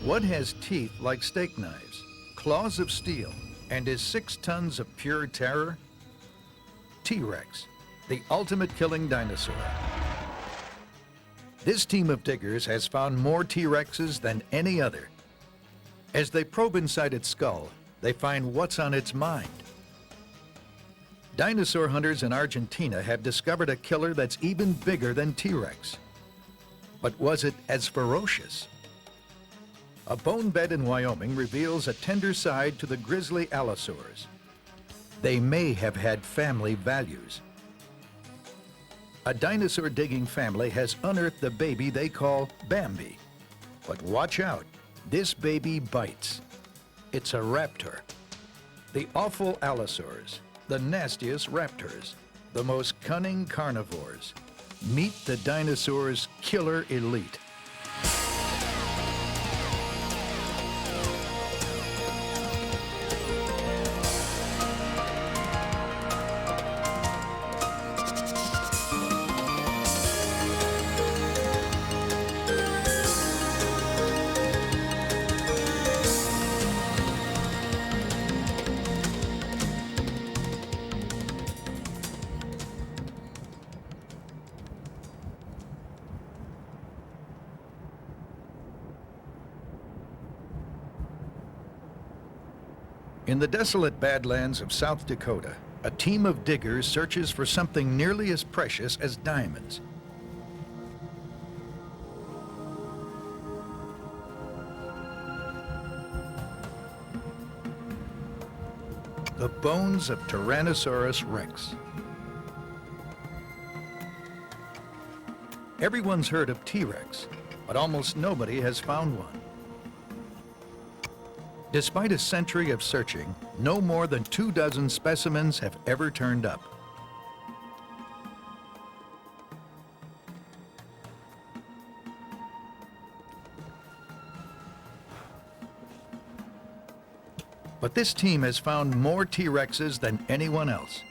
What has teeth like steak knives, claws of steel, and is 6 tons of pure terror? T-Rex, the ultimate killing dinosaur. This team of diggers has found more T-Rexes than any other. As they probe inside its skull, they find what's on its mind. Dinosaur hunters in Argentina have discovered a killer that's even bigger than T-Rex. But was it as ferocious? A bone bed in Wyoming reveals a tender side to the grizzly allosaurs. They may have had family values. A dinosaur digging family has unearthed the baby they call Bambi. But watch out, this baby bites. It's a raptor. The awful allosaurs, the nastiest raptors, the most cunning carnivores. Meet the dinosaurs' killer elite. In the desolate badlands of South Dakota, a team of diggers searches for something nearly as precious as diamonds. The bones of Tyrannosaurus rex. Everyone's heard of T-Rex, but almost nobody has found one. Despite a century of searching, no more than 24 specimens have ever turned up. But this team has found more T-Rexes than anyone else.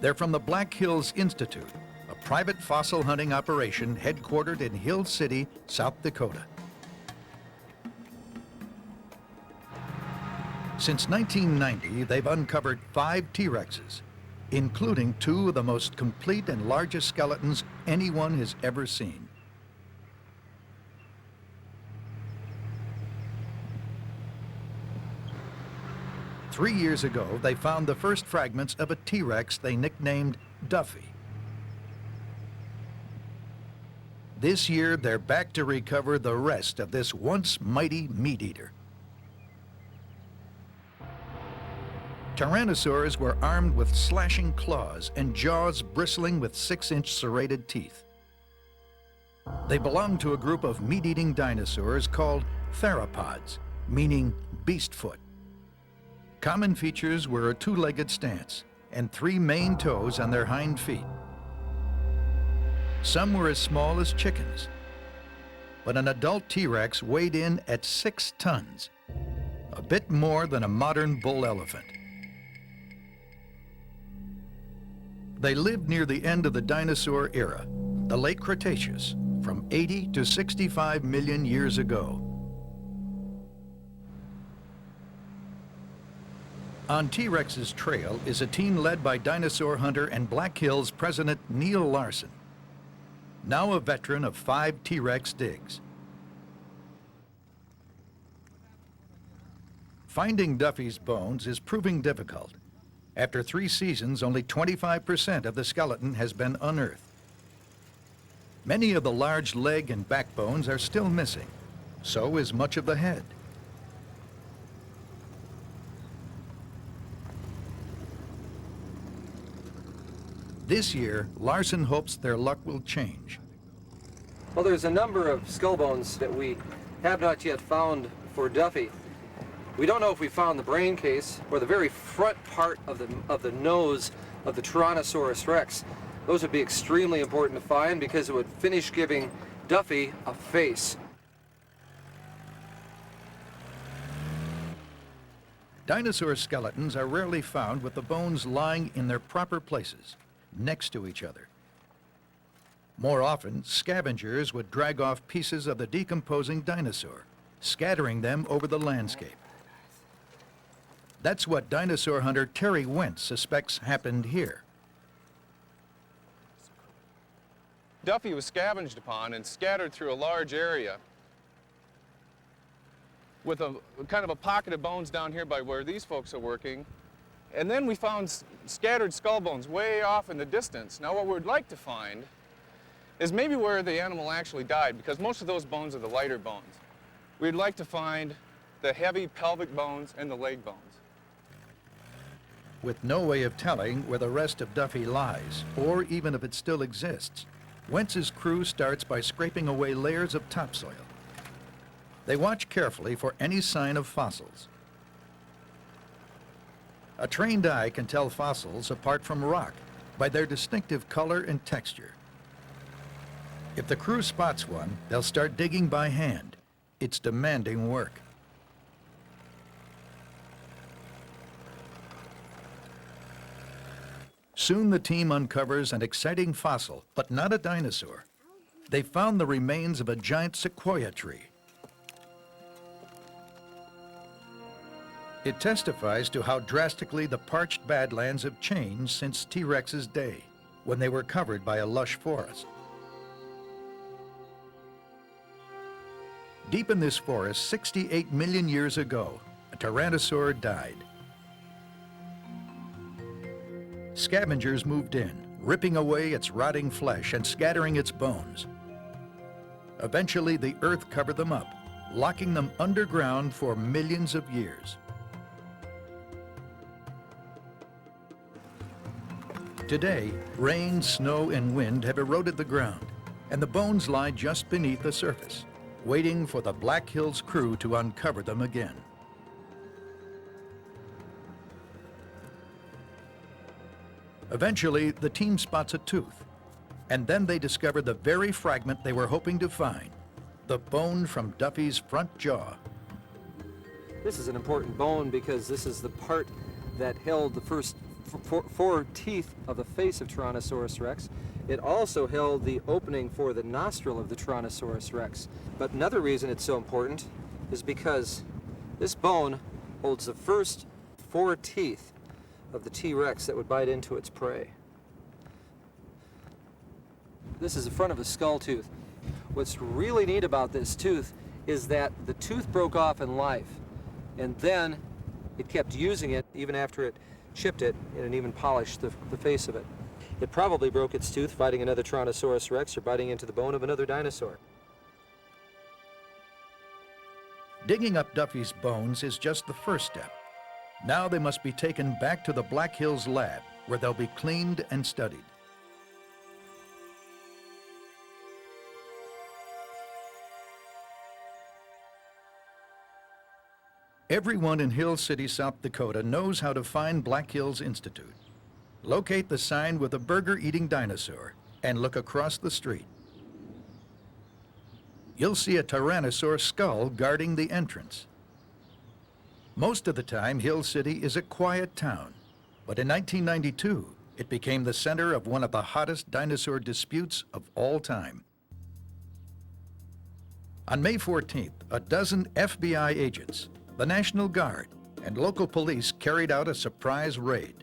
They're from the Black Hills Institute, a private fossil hunting operation headquartered in Hill City, South Dakota. Since 1990, they've uncovered 5 T-Rexes, including 2 of the most complete and largest skeletons anyone has ever seen. Three years ago, they found the first fragments of a T-Rex they nicknamed Duffy. This year, they're back to recover the rest of this once mighty meat-eater. Tyrannosaurs were armed with slashing claws and jaws bristling with 6-inch serrated teeth. They belonged to a group of meat-eating dinosaurs called theropods, meaning beast foot. Common features were a 2-legged stance and 3 main toes on their hind feet. Some were as small as chickens, but an adult T-Rex weighed in at 6 tons, a bit more than a modern bull elephant. They lived near the end of the dinosaur era, the late Cretaceous, from 80 to 65 million years ago. On T-Rex's trail is a team led by dinosaur hunter and Black Hills president Neil Larson, now a veteran of 5 T-Rex digs. Finding Duffy's bones is proving difficult. After 3 seasons, only 25% of the skeleton has been unearthed. Many of the large leg and backbones are still missing. So is much of the head. This year, Larson hopes their luck will change. Well, there's a number of skull bones that we have not yet found for Duffy. We don't know if we found the brain case or the very front part of the nose of the Tyrannosaurus rex. Those would be extremely important to find because it would finish giving Duffy a face. Dinosaur skeletons are rarely found with the bones lying in their proper places, next to each other. More often, scavengers would drag off pieces of the decomposing dinosaur, scattering them over the landscape. That's what dinosaur hunter Terry Wentz suspects happened here. Duffy was scavenged upon and scattered through a large area with a kind of a pocket of bones down here by where these folks are working. And then we found scattered skull bones way off in the distance. Now what we'd like to find is maybe where the animal actually died, because most of those bones are the lighter bones. We'd like to find the heavy pelvic bones and the leg bones. With no way of telling where the rest of Duffy lies, or even if it still exists, Wentz's crew starts by scraping away layers of topsoil. They watch carefully for any sign of fossils. A trained eye can tell fossils apart from rock by their distinctive color and texture. If the crew spots one, they'll start digging by hand. It's demanding work. Soon the team uncovers an exciting fossil, but not a dinosaur. They found the remains of a giant sequoia tree. It testifies to how drastically the parched badlands have changed since T-Rex's day, when they were covered by a lush forest. Deep in this forest, 68 million years ago, a tyrannosaur died. Scavengers moved in, ripping away its rotting flesh and scattering its bones. Eventually, the earth covered them up, locking them underground for millions of years. Today, rain, snow, and wind have eroded the ground, and the bones lie just beneath the surface, waiting for the Black Hills crew to uncover them again. Eventually, the team spots a tooth, and then they discover the very fragment they were hoping to find, the bone from Duffy's front jaw. This is an important bone because this is the part that held the first four teeth of the face of Tyrannosaurus rex. It also held the opening for the nostril of the Tyrannosaurus rex. But another reason it's so important is because this bone holds the first 4 teeth of the T-Rex that would bite into its prey. This is the front of a skull tooth. What's really neat about this tooth is that the tooth broke off in life, and then it kept using it even after it chipped it and even polished the face of it. It probably broke its tooth fighting another Tyrannosaurus rex or biting into the bone of another dinosaur. Digging up Duffy's bones is just the first step. Now they must be taken back to the Black Hills lab, where they'll be cleaned and studied. Everyone in Hill City, South Dakota knows how to find Black Hills Institute. Locate the sign with a burger-eating dinosaur and look across the street. You'll see a tyrannosaur skull guarding the entrance. Most of the time, Hill City is a quiet town, but in 1992, it became the center of one of the hottest dinosaur disputes of all time. On May 14th, a dozen FBI agents, the National Guard, and local police carried out a surprise raid.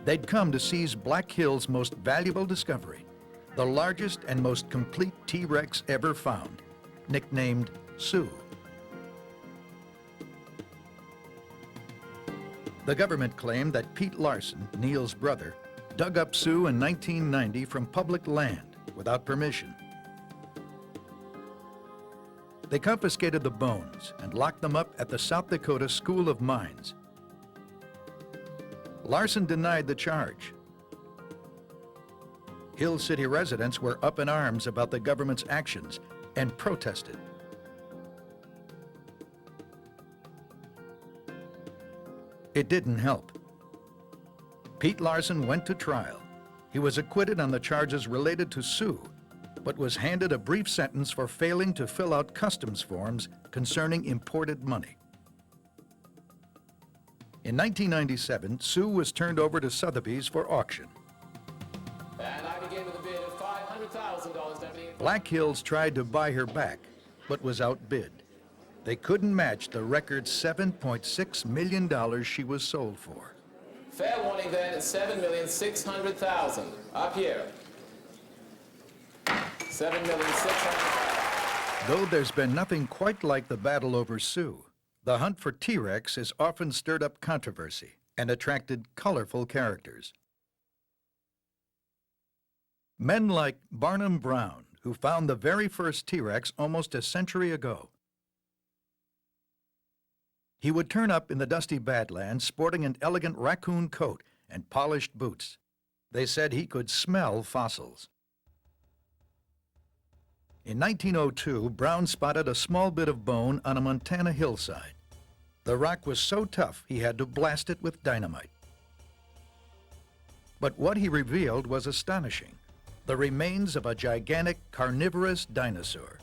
They'd come to seize Black Hills' most valuable discovery, the largest and most complete T-Rex ever found, nicknamed Sue. The government claimed that Pete Larson, Neil's brother, dug up Sue in 1990 from public land without permission. They confiscated the bones and locked them up at the South Dakota School of Mines. Larson denied the charge. Hill City residents were up in arms about the government's actions and protested. It didn't help. Pete Larson went to trial. He was acquitted on the charges related to Sue, but was handed a brief sentence for failing to fill out customs forms concerning imported money. In 1997, Sue was turned over to Sotheby's for auction. And I begin with a bid of $500,000, Deputy. Black Hills tried to buy her back, but was outbid. They couldn't match the record $7.6 million she was sold for. Fair warning then at $7,600,000. Up here. $7,600,000. Though there's been nothing quite like the battle over Sioux, the hunt for T-Rex has often stirred up controversy and attracted colorful characters. Men like Barnum Brown, who found the very first T-Rex almost a century ago. He would turn up in the dusty Badlands sporting an elegant raccoon coat and polished boots. They said he could smell fossils. In 1902, Brown spotted a small bit of bone on a Montana hillside. The rock was so tough he had to blast it with dynamite. But what he revealed was astonishing: the remains of a gigantic carnivorous dinosaur.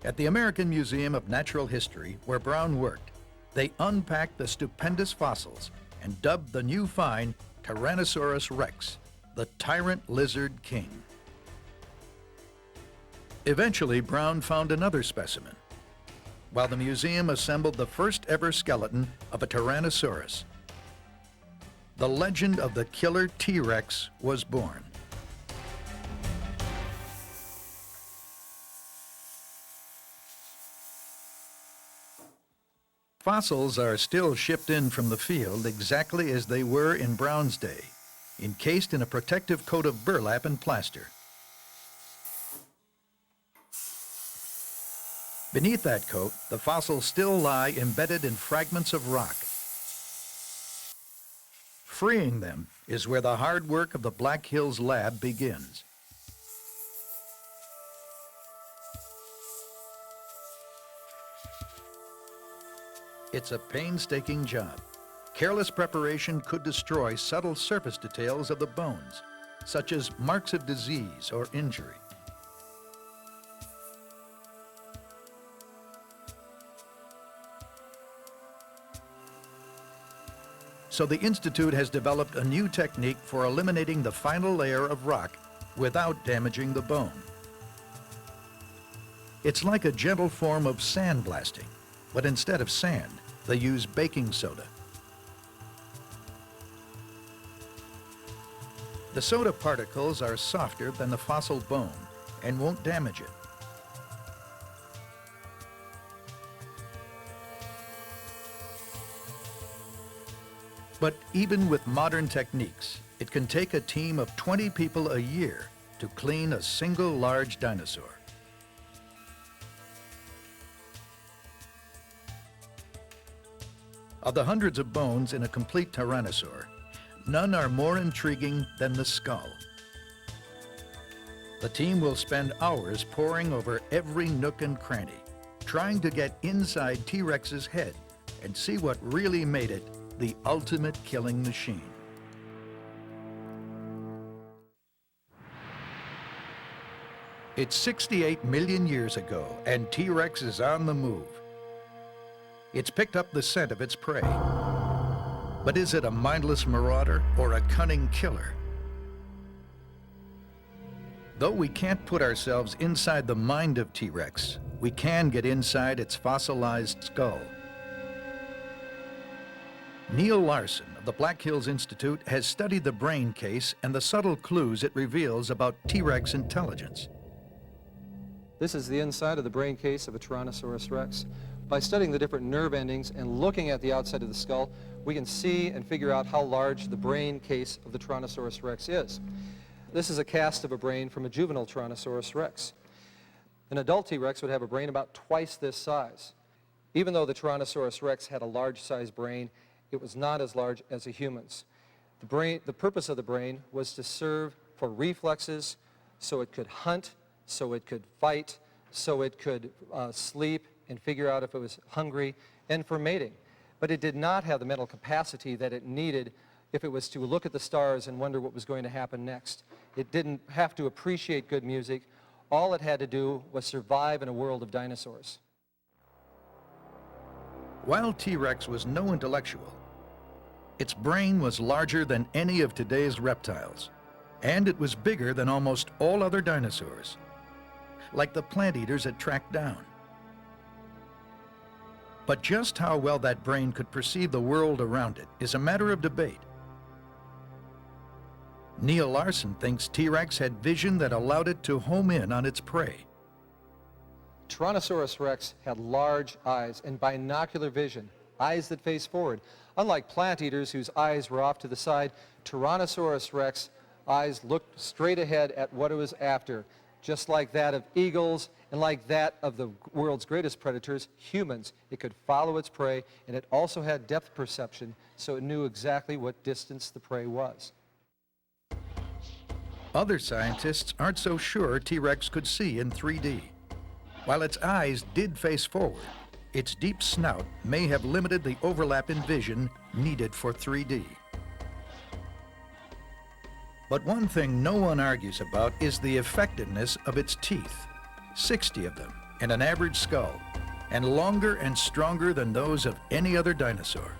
At the American Museum of Natural History, where Brown worked, they unpacked the stupendous fossils and dubbed the new find Tyrannosaurus rex, the tyrant lizard king. Eventually, Brown found another specimen, while the museum assembled the first ever skeleton of a Tyrannosaurus. The legend of the killer T-Rex was born. Fossils are still shipped in from the field exactly as they were in Brown's day, encased in a protective coat of burlap and plaster. Beneath that coat, the fossils still lie embedded in fragments of rock. Freeing them is where the hard work of the Black Hills lab begins. It's a painstaking job. Careless preparation could destroy subtle surface details of the bones, such as marks of disease or injury. So the Institute has developed a new technique for eliminating the final layer of rock without damaging the bone. It's like a gentle form of sandblasting, but instead of sand, they use baking soda. The soda particles are softer than the fossil bone and won't damage it. But even with modern techniques, it can take a team of 20 people a year to clean a single large dinosaur. Of the hundreds of bones in a complete tyrannosaur, none are more intriguing than the skull. The team will spend hours poring over every nook and cranny, trying to get inside T-Rex's head and see what really made it the ultimate killing machine. It's 68 million years ago, and T-Rex is on the move. It's picked up the scent of its prey. But is it a mindless marauder or a cunning killer? Though we can't put ourselves inside the mind of T-Rex, we can get inside its fossilized skull. Neil Larson of the Black Hills Institute has studied the brain case and the subtle clues it reveals about T-Rex intelligence. This is the inside of the brain case of a Tyrannosaurus rex. By studying the different nerve endings and looking at the outside of the skull, we can see and figure out how large the brain case of the Tyrannosaurus rex is. This is a cast of a brain from a juvenile Tyrannosaurus rex. An adult T-Rex would have a brain about twice this size. Even though the Tyrannosaurus rex had a large-sized brain, it was not as large as a human's. The purpose of the brain was to serve for reflexes, so it could hunt, so it could fight, so it could sleep and figure out if it was hungry, and for mating. But it did not have the mental capacity that it needed if it was to look at the stars and wonder what was going to happen next. It didn't have to appreciate good music. All it had to do was survive in a world of dinosaurs. While T-Rex was no intellectual, its brain was larger than any of today's reptiles. And it was bigger than almost all other dinosaurs, like the plant eaters it tracked down. But just how well that brain could perceive the world around it is a matter of debate. Neil Larson thinks T-Rex had vision that allowed it to home in on its prey. Tyrannosaurus rex had large eyes and binocular vision, eyes that face forward. Unlike plant eaters whose eyes were off to the side, Tyrannosaurus rex eyes looked straight ahead at what it was after, just like that of eagles and like that of the world's greatest predators, humans. It could follow its prey, and it also had depth perception, so it knew exactly what distance the prey was. Other scientists aren't so sure T-Rex could see in 3D. While its eyes did face forward, its deep snout may have limited the overlap in vision needed for 3D. But one thing no one argues about is the effectiveness of its teeth, 60 of them in an average skull, and longer and stronger than those of any other dinosaur.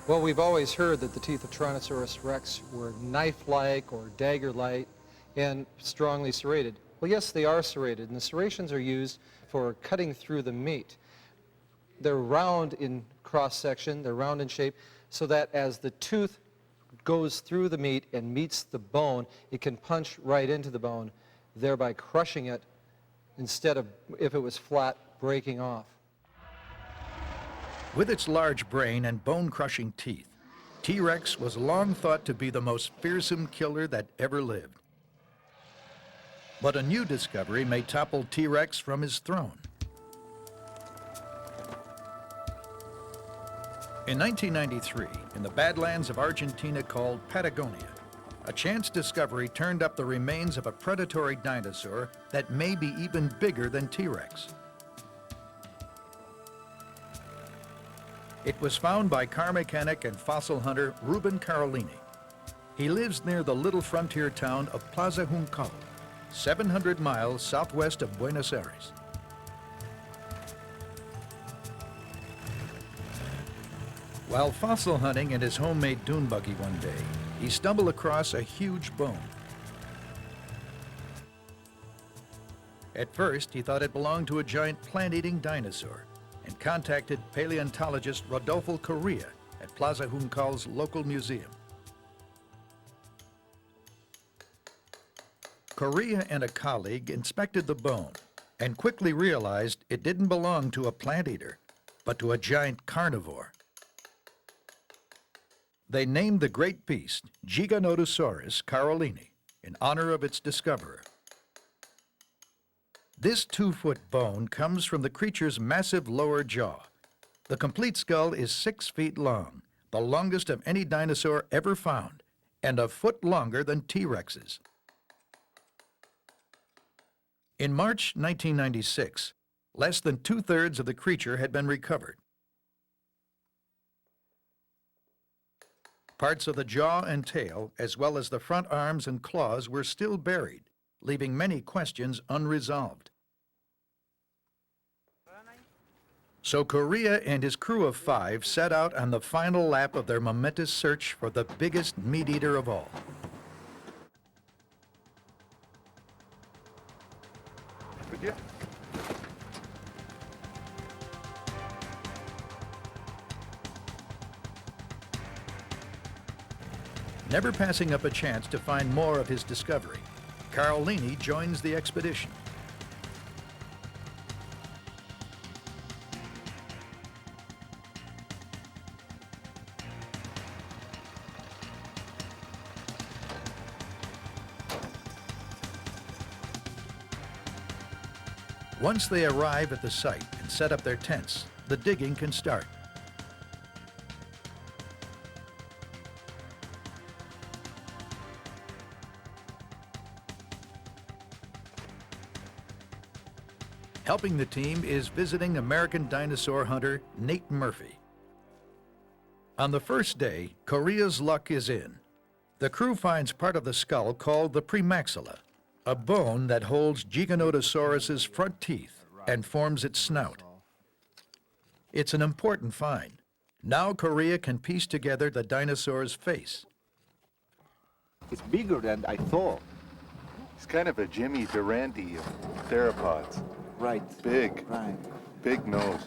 Well, we've always heard that the teeth of Tyrannosaurus rex were knife-like or dagger-like and strongly serrated. Well, yes, they are serrated, and the serrations are used for cutting through the meat. They're round in cross-section, they're round in shape, so that as the tooth goes through the meat and meets the bone, it can punch right into the bone, thereby crushing it instead of, if it was flat, breaking off. With its large brain and bone-crushing teeth, T-Rex was long thought to be the most fearsome killer that ever lived. But a new discovery may topple T-Rex from his throne. In 1993, in the Badlands of Argentina called Patagonia, a chance discovery turned up the remains of a predatory dinosaur that may be even bigger than T-Rex. It was found by car mechanic and fossil hunter Ruben Carolini. He lives near the little frontier town of Plaza Juncal, 700 miles southwest of Buenos Aires. While fossil hunting in his homemade dune buggy one day, he stumbled across a huge bone. At first, he thought it belonged to a giant plant-eating dinosaur and contacted paleontologist Rodolfo Correa at Plaza Juncal's local museum. Correa and a colleague inspected the bone and quickly realized it didn't belong to a plant eater, but to a giant carnivore. They named the great beast Giganotosaurus carolini in honor of its discoverer. This 2-foot bone comes from the creature's massive lower jaw. The complete skull is 6 feet long, the longest of any dinosaur ever found, and a foot longer than T-Rex's. In March 1996, less than 2/3 of the creature had been recovered. Parts of the jaw and tail, as well as the front arms and claws, were still buried, leaving many questions unresolved. So Correa and his crew of 5 set out on the final lap of their momentous search for the biggest meat eater of all. Never passing up a chance to find more of his discovery, Carolini joins the expedition. Once they arrive at the site and set up their tents, the digging can start. Helping the team is visiting American dinosaur hunter Nate Murphy. On the first day, Correa's luck is in. The crew finds part of the skull called the premaxilla, a bone that holds Giganotosaurus's front teeth and forms its snout. It's an important find. Now Correa can piece together the dinosaur's face. It's bigger than I thought. It's kind of a Jimmy Durante of theropods. Right. Big, Right. big nose.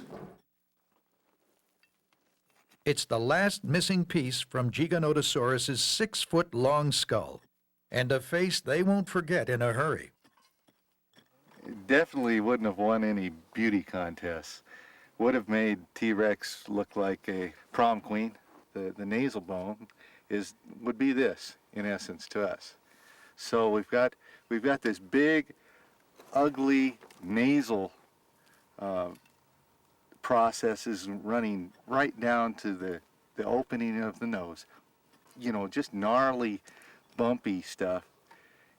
It's the last missing piece from Giganotosaurus's 6-foot-long skull, and a face they won't forget in a hurry. It definitely wouldn't have won any beauty contests. Would have made T-Rex look like a prom queen. The nasal bone would be this, in essence, to us. So we've got this big, ugly nasal processes running right down to the opening of the nose. You know, just gnarly, bumpy stuff.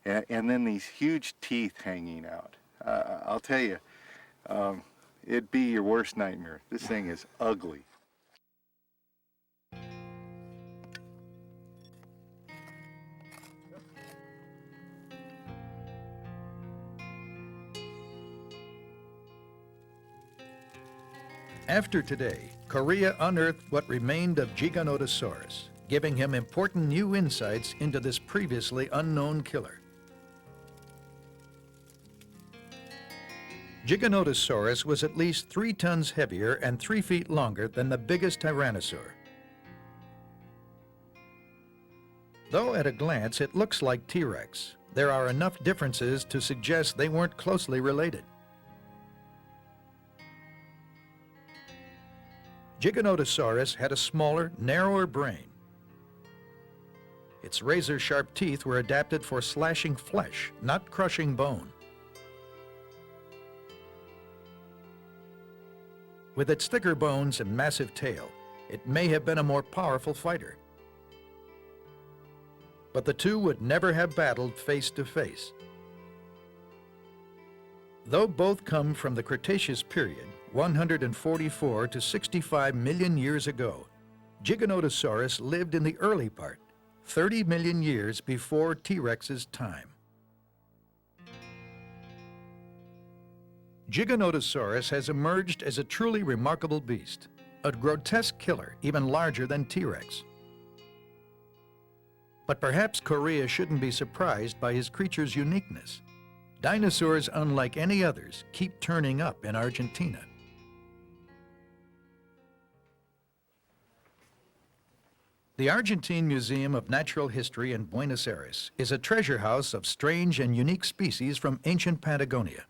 And then these huge teeth hanging out. I'll tell you, it'd be your worst nightmare. This thing is ugly. After today, Korea unearthed what remained of Giganotosaurus, giving him important new insights into this previously unknown killer. Giganotosaurus was at least 3 tons heavier and 3 feet longer than the biggest tyrannosaur. Though at a glance it looks like T-Rex, there are enough differences to suggest they weren't closely related. Giganotosaurus had a smaller, narrower brain. Its razor-sharp teeth were adapted for slashing flesh, not crushing bone. With its thicker bones and massive tail, it may have been a more powerful fighter. But the two would never have battled face to face. Though both come from the Cretaceous period, 144 to 65 million years ago, Giganotosaurus lived in the early part, 30 million years before T-Rex's time. Giganotosaurus has emerged as a truly remarkable beast, a grotesque killer even larger than T-Rex. But perhaps Korea shouldn't be surprised by his creature's uniqueness. Dinosaurs, unlike any others, keep turning up in Argentina. The Argentine Museum of Natural History in Buenos Aires is a treasure house of strange and unique species from ancient Patagonia.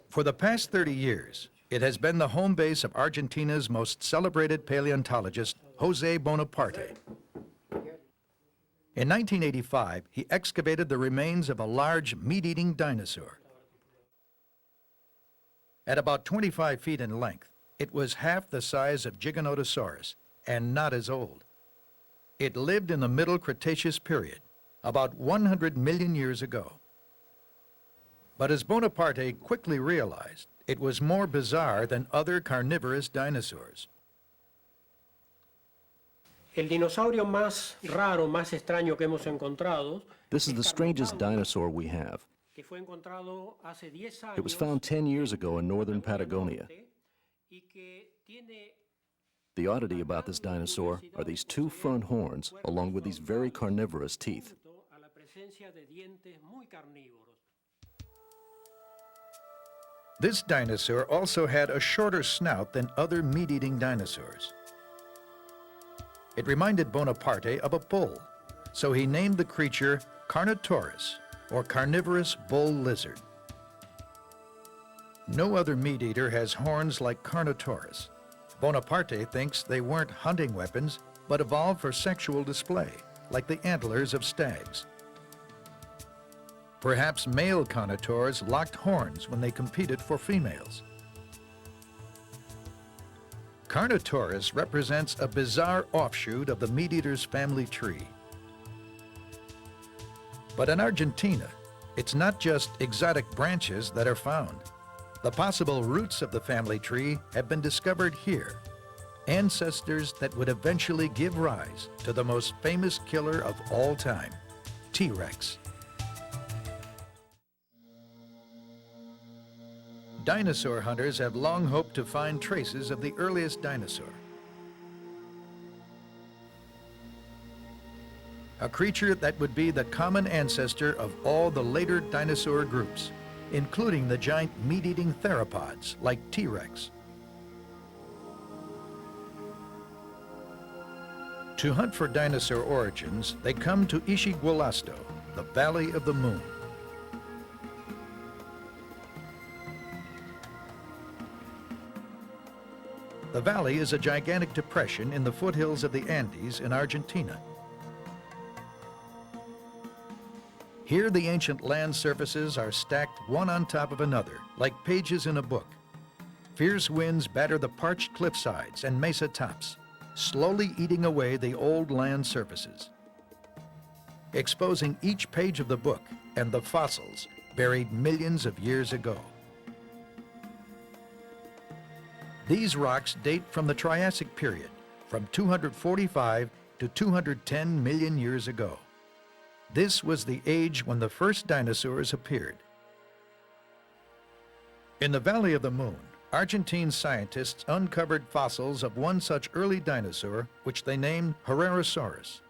For the past 30 years, it has been the home base of Argentina's most celebrated paleontologist, José Bonaparte. In 1985, he excavated the remains of a large meat-eating dinosaur. At about 25 feet in length, it was half the size of Giganotosaurus and not as old. It lived in the Middle Cretaceous period, about 100 million years ago. But as Bonaparte quickly realized, it was more bizarre than other carnivorous dinosaurs. El dinosaurio más raro, más extraño que hemos encontrado. This is the strangest dinosaur we have. Que fue encontrado hace 10 años. It was found 10 years ago in northern Patagonia. Y que tiene. The oddity about this dinosaur are these 2 front horns, along with these very carnivorous teeth. A la presencia de dientes muy carnívoros. This dinosaur also had a shorter snout than other meat-eating dinosaurs. It reminded Bonaparte of a bull, so he named the creature Carnotaurus, or carnivorous bull lizard. No other meat-eater has horns like Carnotaurus. Bonaparte thinks they weren't hunting weapons, but evolved for sexual display, like the antlers of stags. Perhaps male Carnotaurs locked horns when they competed for females. Carnotaurus represents a bizarre offshoot of the meat-eater's family tree. But in Argentina, it's not just exotic branches that are found. The possible roots of the family tree have been discovered here, ancestors that would eventually give rise to the most famous killer of all time, T-Rex. Dinosaur hunters have long hoped to find traces of the earliest dinosaur. a creature that would be the common ancestor of all the later dinosaur groups, including the giant meat-eating theropods like T-Rex. To hunt for dinosaur origins, they come to Ishigualasto, the Valley of the Moon. The valley is a gigantic depression in the foothills of the Andes in Argentina. Here, the ancient land surfaces are stacked one on top of another, like pages in a book. Fierce winds batter the parched cliffsides and mesa tops, slowly eating away the old land surfaces, exposing each page of the book and the fossils buried millions of years ago. These rocks date from the Triassic period, from 245 to 210 million years ago. This was the age when the first dinosaurs appeared. In the Valley of the Moon, Argentine scientists uncovered fossils of one such early dinosaur, which they named Herrerasaurus.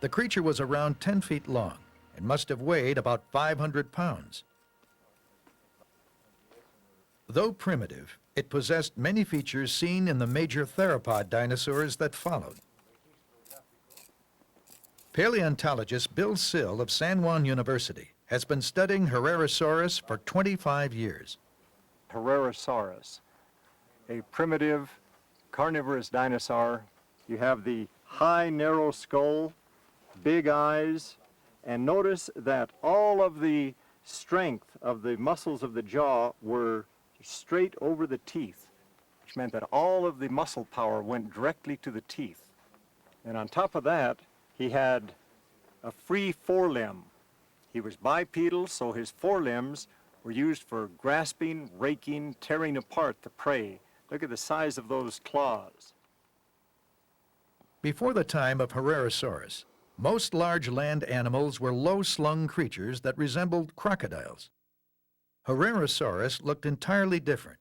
The creature was around 10 feet long and must have weighed about 500 pounds. Though primitive, it possessed many features seen in the major theropod dinosaurs that followed. Paleontologist Bill Sill of San Juan University has been studying Herrerasaurus for 25 years. Herrerasaurus, a primitive carnivorous dinosaur. You have the high, narrow skull, big eyes, and notice that all of the strength of the muscles of the jaw were straight over the teeth, which meant that all of the muscle power went directly to the teeth. And on top of that, he had a free forelimb. He was bipedal, so his forelimbs were used for grasping, raking, tearing apart the prey. Look at the size of those claws. Before the time of Herrerasaurus, most large land animals were low-slung creatures that resembled crocodiles. Herrerasaurus looked entirely different.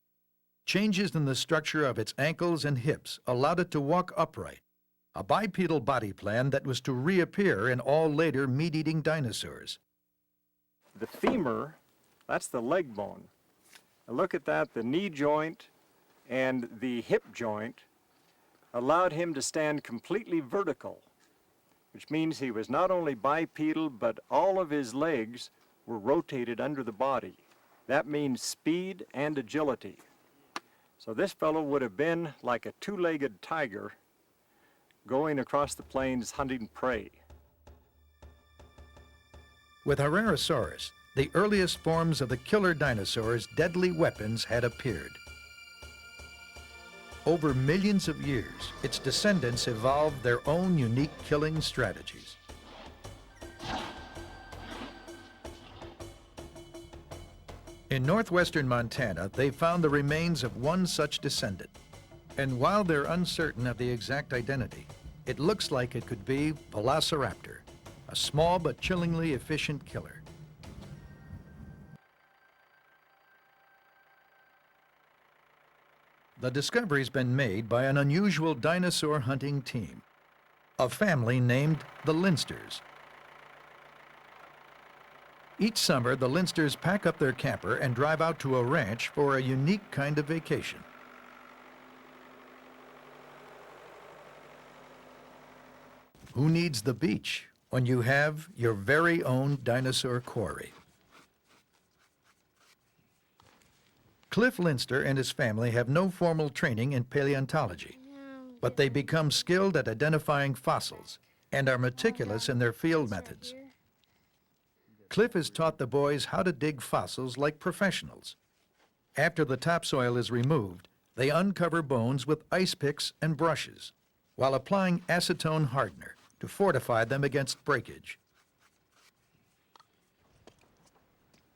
Changes in the structure of its ankles and hips allowed it to walk upright, a bipedal body plan that was to reappear in all later meat-eating dinosaurs. The femur, that's the leg bone. Now look at that, the knee joint and the hip joint allowed him to stand completely vertical, which means he was not only bipedal, but all of his legs were rotated under the body. That means speed and agility. So this fellow would have been like a two-legged tiger going across the plains hunting prey. With Herrerasaurus, the earliest forms of the killer dinosaurs' deadly weapons had appeared. Over millions of years, its descendants evolved their own unique killing strategies. In northwestern Montana, they found the remains of one such descendant. And while they're uncertain of the exact identity, it looks like it could be Velociraptor, a small but chillingly efficient killer. The discovery's been made by an unusual dinosaur hunting team, a family named the Linsters. Each summer, the Linsters pack up their camper and drive out to a ranch for a unique kind of vacation. Who needs the beach when you have your very own dinosaur quarry? Cliff Linster and his family have no formal training in paleontology, but they become skilled at identifying fossils and are meticulous in their field methods. Cliff has taught the boys how to dig fossils like professionals. After the topsoil is removed, they uncover bones with ice picks and brushes, while applying acetone hardener to fortify them against breakage.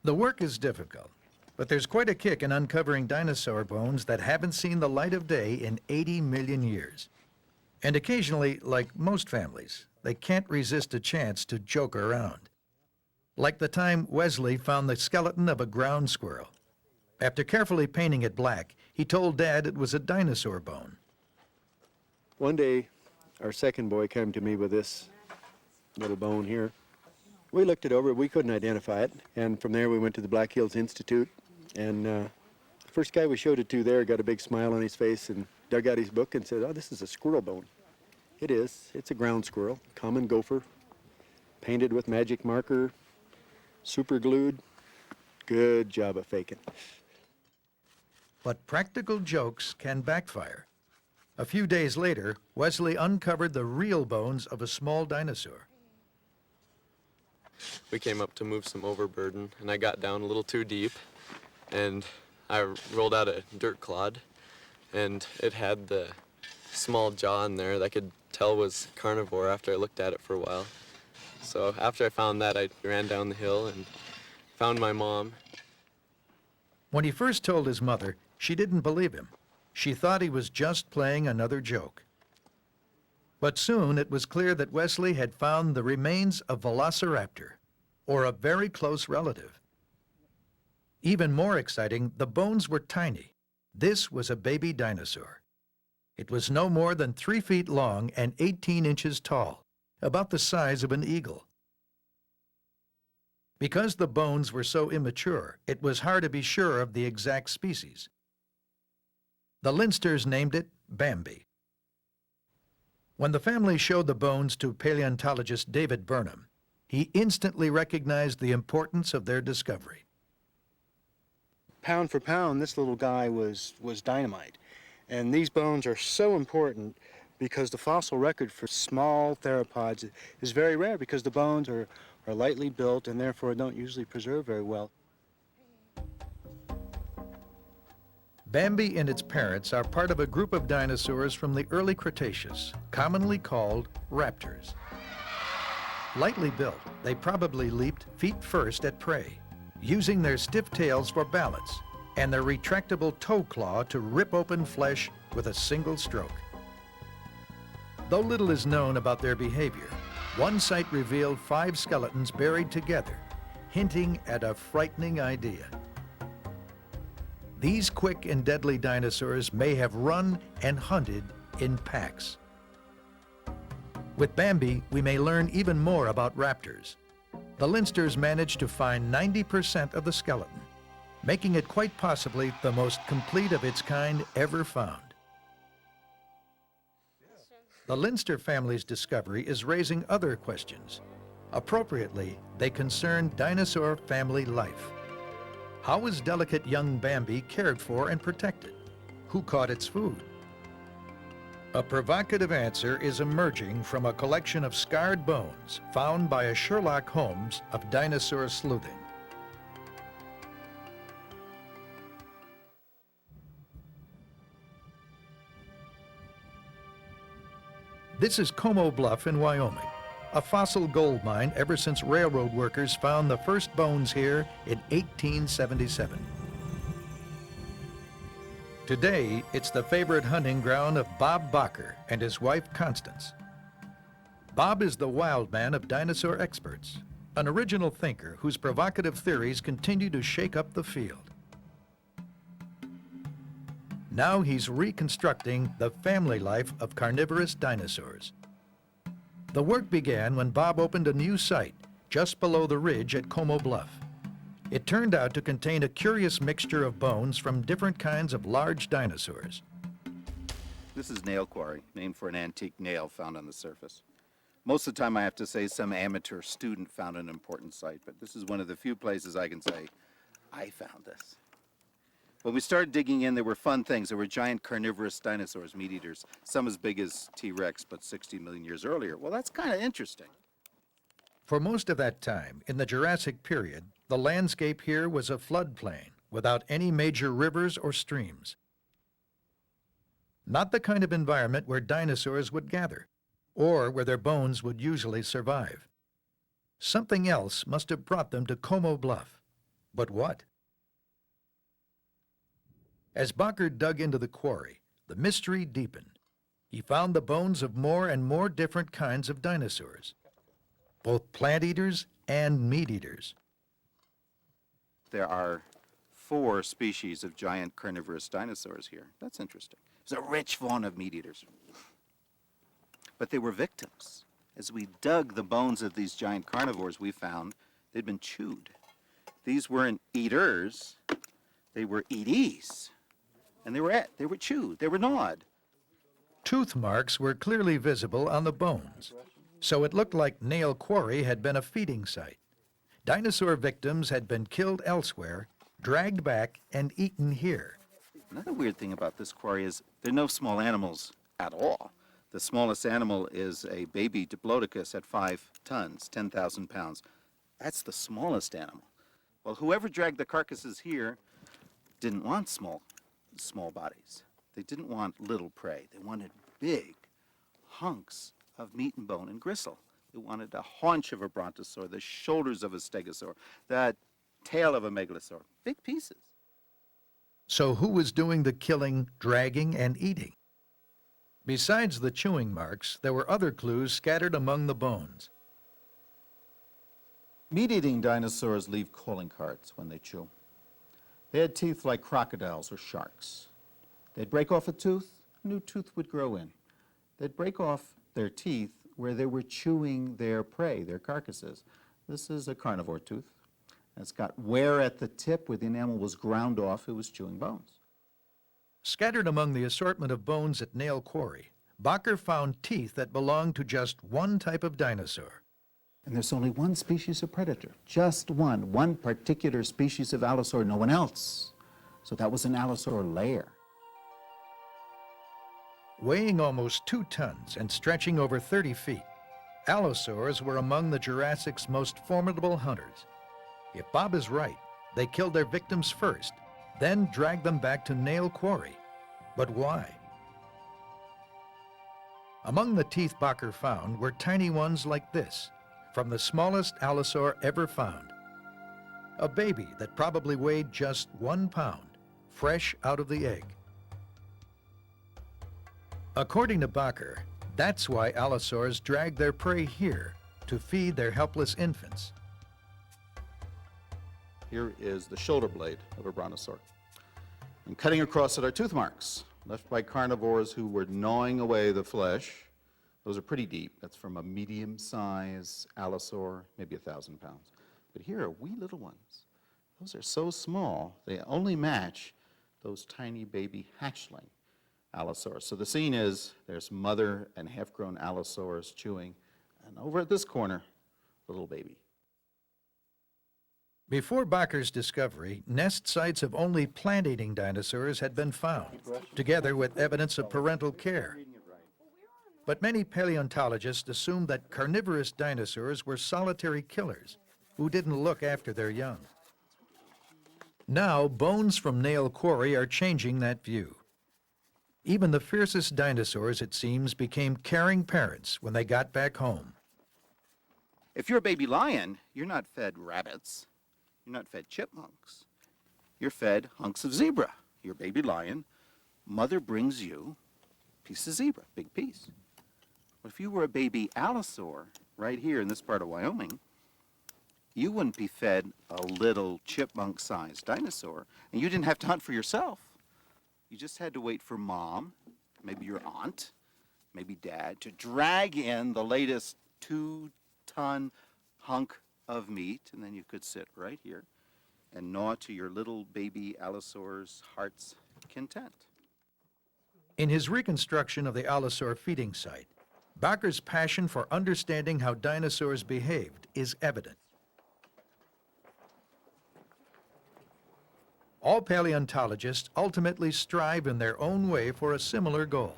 The work is difficult, but there's quite a kick in uncovering dinosaur bones that haven't seen the light of day in 80 million years. And occasionally, like most families, they can't resist a chance to joke around. Like the time Wesley found the skeleton of a ground squirrel. After carefully painting it black, he told Dad it was a dinosaur bone. One day, our second boy came to me with this little bone here. We looked it over, we couldn't identify it, and from there we went to the Black Hills Institute, and the first guy we showed it to there got a big smile on his face and dug out his book and said, "Oh, this is a squirrel bone." It is. It's a ground squirrel, common gopher, painted with magic marker, super glued. Good job of faking. But practical jokes can backfire. A few days later, Wesley uncovered the real bones of a small dinosaur. We came up to move some overburden, and I got down a little too deep, and I rolled out a dirt clod, and it had the small jaw in there that I could tell was carnivore after I looked at it for a while. So after I found that, I ran down the hill and found my mom. When he first told his mother, she didn't believe him. She thought he was just playing another joke. But soon it was clear that Wesley had found the remains of Velociraptor, or a very close relative. Even more exciting, the bones were tiny. This was a baby dinosaur. It was no more than 3 feet long and 18 inches tall, about the size of an eagle. Because the bones were so immature, it was hard to be sure of the exact species. The Lindsters named it Bambi. When the family showed the bones to paleontologist David Burnham, he instantly recognized the importance of their discovery. Pound for pound, this little guy was dynamite. And these bones are so important because the fossil record for small theropods is very rare because the bones are lightly built and therefore don't usually preserve very well. Bambi and its parents are part of a group of dinosaurs from the early Cretaceous, commonly called raptors. Lightly built, they probably leaped feet first at prey, using their stiff tails for balance and their retractable toe claw to rip open flesh with a single stroke. Though little is known about their behavior, one site revealed 5 skeletons buried together, hinting at a frightening idea. These quick and deadly dinosaurs may have run and hunted in packs. With Bambi, we may learn even more about raptors. The Lindsters managed to find 90% of the skeleton, making it quite possibly the most complete of its kind ever found. The Lindster family's discovery is raising other questions. Appropriately, they concern dinosaur family life. How was delicate young Bambi cared for and protected? Who caught its food? A provocative answer is emerging from a collection of scarred bones found by a Sherlock Holmes of dinosaur sleuthing. This is Como Bluff in Wyoming, a fossil gold mine ever since railroad workers found the first bones here in 1877. Today, it's the favorite hunting ground of Bob Bacher and his wife Constance. Bob is the wild man of dinosaur experts, an original thinker whose provocative theories continue to shake up the field. Now he's reconstructing the family life of carnivorous dinosaurs. The work began when Bob opened a new site just below the ridge at Como Bluff. It turned out to contain a curious mixture of bones from different kinds of large dinosaurs. This is Nail Quarry, named for an antique nail found on the surface. Most of the time I have to say some amateur student found an important site, but this is one of the few places I can say, I found this. When we started digging in, there were fun things. There were giant carnivorous dinosaurs, meat eaters, some as big as T-Rex, but 60 million years earlier. Well, that's kind of interesting. For most of that time, in the Jurassic period, the landscape here was a floodplain without any major rivers or streams. Not the kind of environment where dinosaurs would gather, or where their bones would usually survive. Something else must have brought them to Como Bluff. But what? As Bacher dug into the quarry, the mystery deepened. He found the bones of more and more different kinds of dinosaurs, both plant eaters and meat eaters. There are 4 species of giant carnivorous dinosaurs here. That's interesting. There's a rich fauna of meat eaters. But they were victims. As we dug the bones of these giant carnivores, we found they'd been chewed. These weren't eaters, they were eatees. And they were chewed, they were gnawed. Tooth marks were clearly visible on the bones, so it looked like Nail Quarry had been a feeding site. Dinosaur victims had been killed elsewhere, dragged back, and eaten here. Another weird thing about this quarry is there are no small animals at all. The smallest animal is a baby Diplodocus at 5 tons, 10,000 pounds. That's the smallest animal. Well, whoever dragged the carcasses here didn't want small bodies. They didn't want little prey. They wanted big hunks of meat and bone and gristle. They wanted the haunch of a brontosaur, the shoulders of a stegosaur, the tail of a megalosaur, big pieces. So who was doing the killing, dragging, and eating? Besides the chewing marks, there were other clues scattered among the bones. Meat-eating dinosaurs leave calling cards when they chew. They had teeth like crocodiles or sharks. They'd break off a tooth, a new tooth would grow in. They'd break off their teeth where they were chewing their prey, their carcasses. This is a carnivore tooth. It's got wear at the tip where the enamel was ground off. It was chewing bones. Scattered among the assortment of bones at Nail Quarry, Bakker found teeth that belonged to just one type of dinosaur. And there's only one species of predator, just one particular species of allosaur, no one else. So that was an allosaur lair. Weighing almost 2 tons and stretching over 30 feet, allosaurs were among the Jurassic's most formidable hunters. If Bob is right, they killed their victims first, then dragged them back to Nail Quarry. But why? Among the teeth Bakker found were tiny ones like this, from the smallest allosaur ever found. A baby that probably weighed just 1 pound, fresh out of the egg. According to Bakker, that's why allosaurs drag their prey here to feed their helpless infants. Here is the shoulder blade of a brontosaur. And cutting across it are tooth marks left by carnivores who were gnawing away the flesh. Those are pretty deep. That's from a medium-size allosaur, maybe 1,000 pounds. But here are wee little ones. Those are so small, they only match those tiny baby hatchling allosaurs. So the scene is there's mother and half-grown allosaurs chewing, and over at this corner, little baby. Before Bakker's discovery, nest sites of only plant-eating dinosaurs had been found, together with evidence of parental care. But many paleontologists assumed that carnivorous dinosaurs were solitary killers who didn't look after their young. Now, bones from Nail Quarry are changing that view. Even the fiercest dinosaurs, it seems, became caring parents when they got back home. If you're a baby lion, you're not fed rabbits. You're not fed chipmunks. You're fed hunks of zebra. You're a baby lion. Mother brings you a piece of zebra, big piece. But if you were a baby allosaur right here in this part of Wyoming, you wouldn't be fed a little chipmunk-sized dinosaur, and you didn't have to hunt for yourself. You just had to wait for mom, maybe your aunt, maybe dad, to drag in the latest 2-ton hunk of meat, and then you could sit right here and gnaw to your little baby allosaur's heart's content. In his reconstruction of the allosaur feeding site, Bakker's passion for understanding how dinosaurs behaved is evident. All paleontologists ultimately strive in their own way for a similar goal,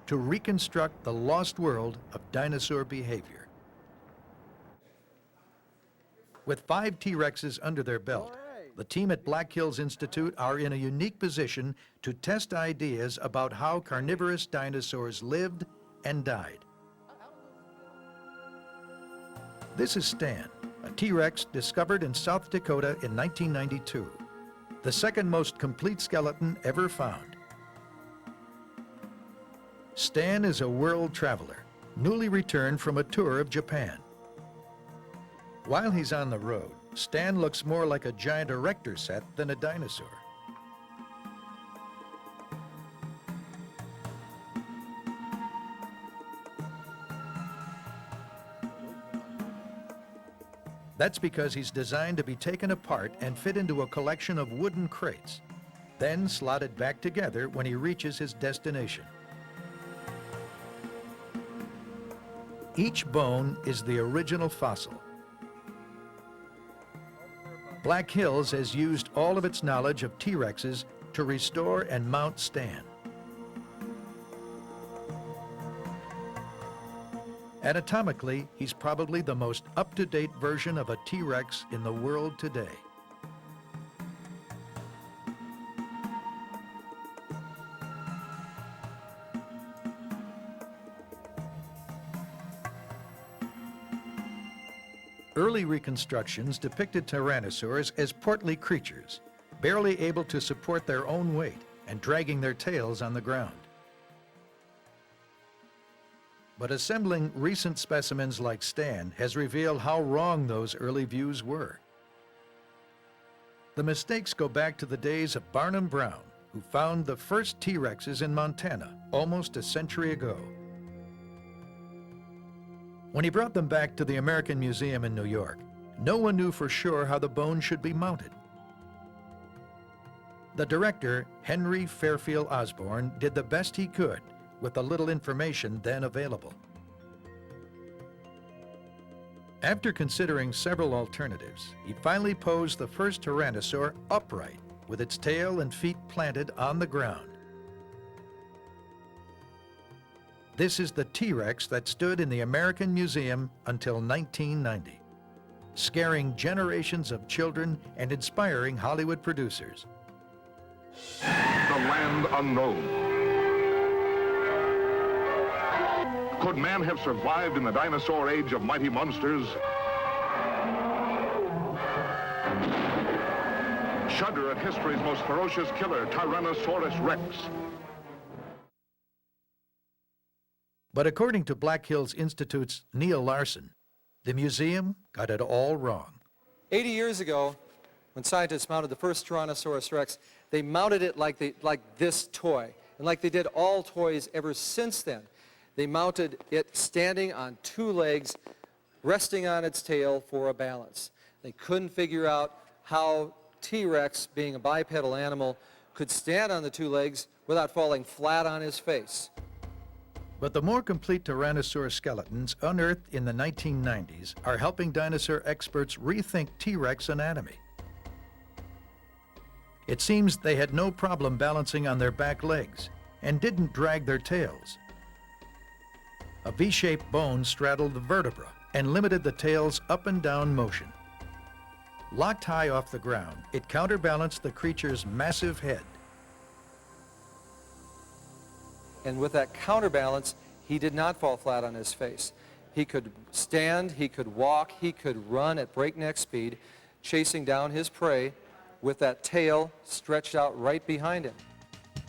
to reconstruct the lost world of dinosaur behavior. With 5 T-Rexes under their belt, the team at Black Hills Institute are in a unique position to test ideas about how carnivorous dinosaurs lived and died. This is Stan, a T-Rex discovered in South Dakota in 1992, the second most complete skeleton ever found. Stan is a world traveler, newly returned from a tour of Japan. While he's on the road, Stan looks more like a giant erector set than a dinosaur. That's because he's designed to be taken apart and fit into a collection of wooden crates, then slotted back together when he reaches his destination. Each bone is the original fossil. Black Hills has used all of its knowledge of T-Rexes to restore and mount Stan. Anatomically, he's probably the most up-to-date version of a T-Rex in the world today. Early reconstructions depicted tyrannosaurs as portly creatures, barely able to support their own weight and dragging their tails on the ground. But assembling recent specimens like Stan has revealed how wrong those early views were. The mistakes go back to the days of Barnum Brown, who found the first T-Rexes in Montana almost a century ago. When he brought them back to the American Museum in New York, no one knew for sure how the bones should be mounted. The director, Henry Fairfield Osborne, did the best he could with the little information then available. After considering several alternatives, he finally posed the first tyrannosaur upright, with its tail and feet planted on the ground. This is the T-Rex that stood in the American Museum until 1990, scaring generations of children and inspiring Hollywood producers. The land unknown. Could man have survived in the dinosaur age of mighty monsters? Shudder at history's most ferocious killer, Tyrannosaurus Rex. But according to Black Hills Institute's Neil Larson, the museum got it all wrong. 80 years ago, when scientists mounted the first Tyrannosaurus Rex, they mounted it like this toy, and like they did all toys ever since then. They mounted it standing on two legs, resting on its tail for a balance. They couldn't figure out how T-Rex, being a bipedal animal, could stand on the two legs without falling flat on his face. But the more complete Tyrannosaur skeletons unearthed in the 1990s are helping dinosaur experts rethink T-Rex anatomy. It seems they had no problem balancing on their back legs and didn't drag their tails. A V-shaped bone straddled the vertebra and limited the tail's up and down motion. Locked high off the ground, it counterbalanced the creature's massive head. And with that counterbalance, he did not fall flat on his face. He could stand, he could walk, he could run at breakneck speed, chasing down his prey with that tail stretched out right behind him.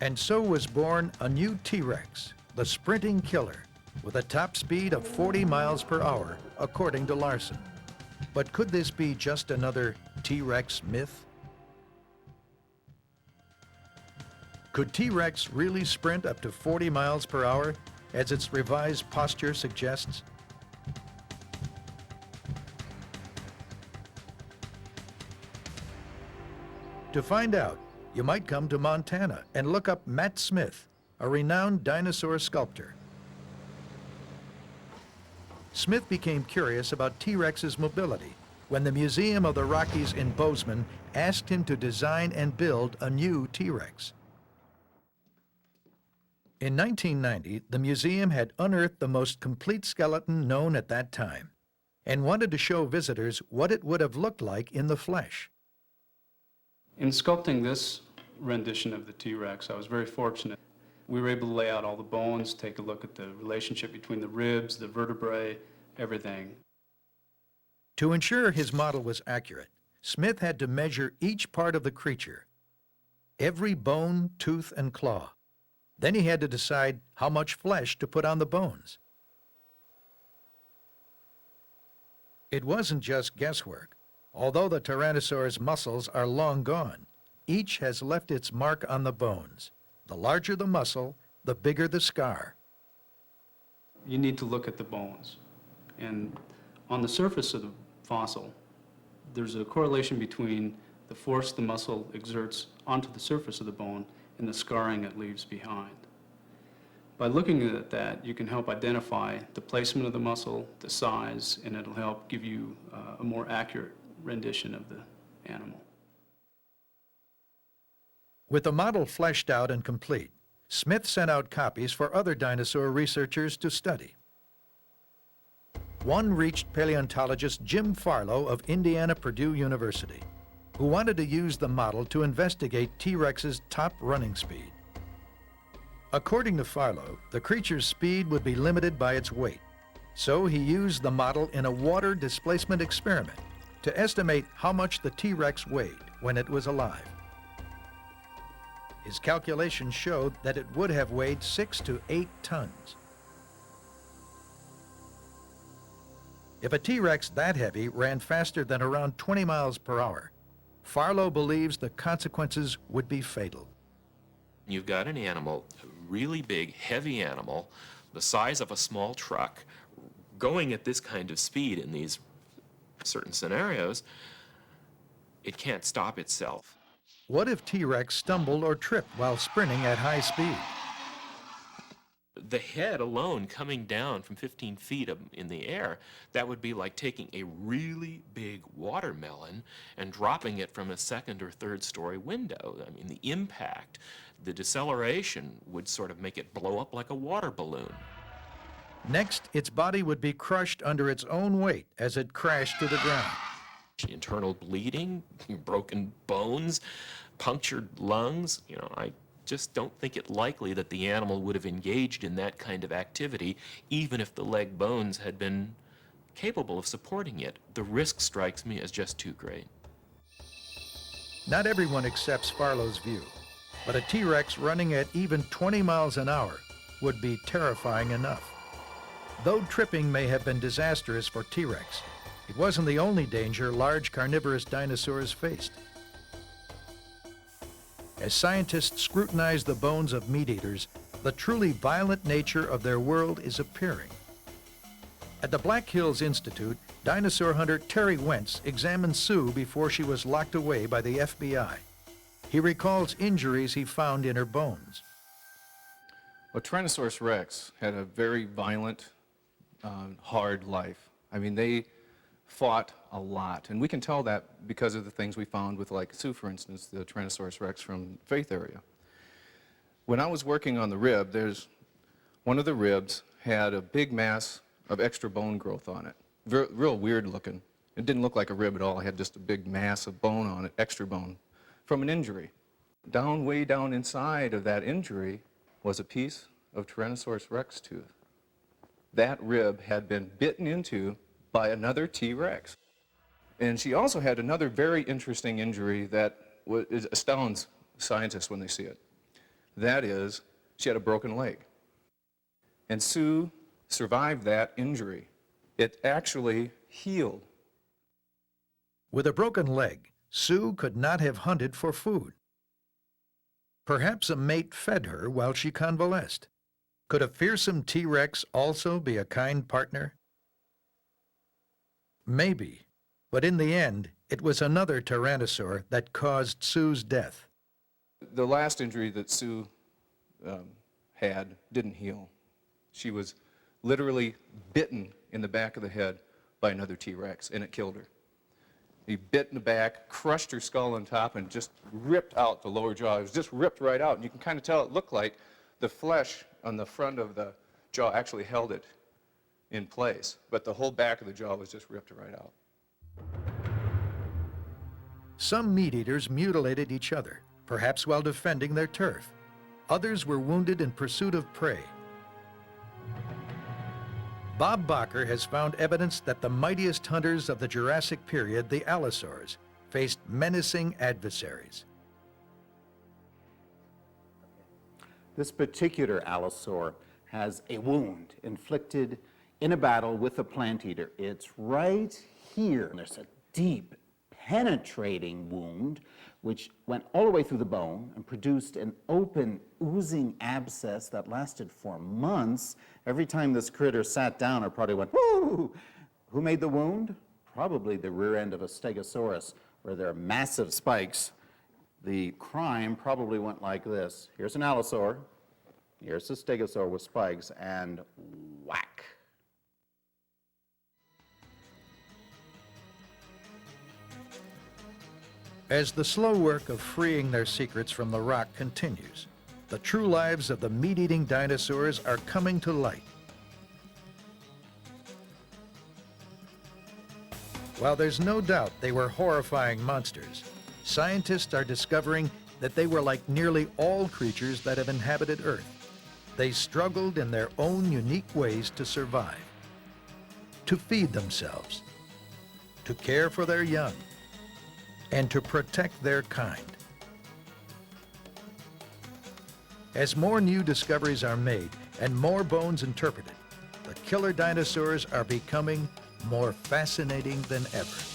And so was born a new T-Rex, the sprinting killer, with a top speed of 40 miles per hour, according to Larson. But could this be just another T-Rex myth? Could T-Rex really sprint up to 40 miles per hour, as its revised posture suggests? To find out, you might come to Montana and look up Matt Smith, a renowned dinosaur sculptor. Smith became curious about T-Rex's mobility when the Museum of the Rockies in Bozeman asked him to design and build a new T-Rex. In 1990, the museum had unearthed the most complete skeleton known at that time and wanted to show visitors what it would have looked like in the flesh. In sculpting this rendition of the T-Rex, I was very fortunate. We were able to lay out all the bones, take a look at the relationship between the ribs, the vertebrae, everything. To ensure his model was accurate, Smith had to measure each part of the creature, every bone, tooth, and claw. Then he had to decide how much flesh to put on the bones. It wasn't just guesswork. Although the Tyrannosaur's muscles are long gone, each has left its mark on the bones. The larger the muscle, the bigger the scar. You need to look at the bones. And on the surface of the fossil, there's a correlation between the force the muscle exerts onto the surface of the bone and the scarring it leaves behind. By looking at that, you can help identify the placement of the muscle, the size, and it'll help give you a more accurate rendition of the animal. With the model fleshed out and complete, Smith sent out copies for other dinosaur researchers to study. One reached paleontologist Jim Farlow of Indiana Purdue University, who wanted to use the model to investigate T-Rex's top running speed. According to Farlow, the creature's speed would be limited by its weight, so he used the model in a water displacement experiment to estimate how much the T-Rex weighed when it was alive. His calculations showed that it would have weighed 6 to 8 tons. If a T-Rex that heavy ran faster than around 20 miles per hour, Farlow believes the consequences would be fatal. You've got an animal, a really big, heavy animal, the size of a small truck, going at this kind of speed in these certain scenarios. It can't stop itself. What if T-Rex stumbled or tripped while sprinting at high speed? The head alone coming down from 15 feet in the air, that would be like taking a really big watermelon and dropping it from a second or third story window. I mean, the impact, the deceleration would sort of make it blow up like a water balloon. Next, its body would be crushed under its own weight as it crashed to the ground. Internal bleeding, broken bones, punctured lungs. You know, I just don't think it likely that the animal would have engaged in that kind of activity, even if the leg bones had been capable of supporting it. The risk strikes me as just too great. Not everyone accepts Farlow's view, but a T-Rex running at even 20 miles an hour would be terrifying enough. Though tripping may have been disastrous for T-Rex, it wasn't the only danger large carnivorous dinosaurs faced. As scientists scrutinize the bones of meat-eaters, the truly violent nature of their world is appearing. At the Black Hills Institute, dinosaur hunter Terry Wentz examined Sue before she was locked away by the FBI. He recalls injuries he found in her bones. Well, Tyrannosaurus rex had a very violent, hard life. I mean, they fought a lot, and we can tell that because of the things we found with, like Sue, for instance, the Tyrannosaurus rex from Faith area. When I was working on the rib, one of the ribs had a big mass of extra bone growth on it. Real weird looking. It didn't look like a rib at all. It had just a big mass of bone on it, extra bone, from an injury. Way down inside of that injury was a piece of Tyrannosaurus rex tooth. That rib had been bitten into by another T-Rex. And she also had another very interesting injury that astounds scientists when they see it. That is, she had a broken leg. And Sue survived that injury. It actually healed. With a broken leg, Sue could not have hunted for food. Perhaps a mate fed her while she convalesced. Could a fearsome T-Rex also be a kind partner? Maybe, but in the end, it was another tyrannosaur that caused Sue's death. The last injury that Sue had didn't heal. She was literally bitten in the back of the head by another T-Rex, and it killed her. He bit in the back, crushed her skull on top, and just ripped out the lower jaw. It was just ripped right out, and you can kind of tell it looked like the flesh on the front of the jaw actually held it in place, but the whole back of the jaw was just ripped right out. Some meat-eaters mutilated each other, perhaps while defending their turf. Others were wounded in pursuit of prey. Bob Bacher has found evidence that the mightiest hunters of the Jurassic period, the allosaurs, faced menacing adversaries. This particular allosaur has a wound inflicted in a battle with a plant eater. It's right here. There's a deep, penetrating wound which went all the way through the bone and produced an open, oozing abscess that lasted for months. Every time this critter sat down, it probably went, whoo! Who made the wound? probably the rear end of a stegosaurus, where there are massive spikes. The crime probably went like this. Here's an allosaur, here's a stegosaur with spikes, and whack. As the slow work of freeing their secrets from the rock continues, the true lives of the meat-eating dinosaurs are coming to light. While there's no doubt they were horrifying monsters, scientists are discovering that they were like nearly all creatures that have inhabited Earth. They struggled in their own unique ways to survive, to feed themselves, to care for their young, and to protect their kind. As more new discoveries are made and more bones interpreted, the killer dinosaurs are becoming more fascinating than ever.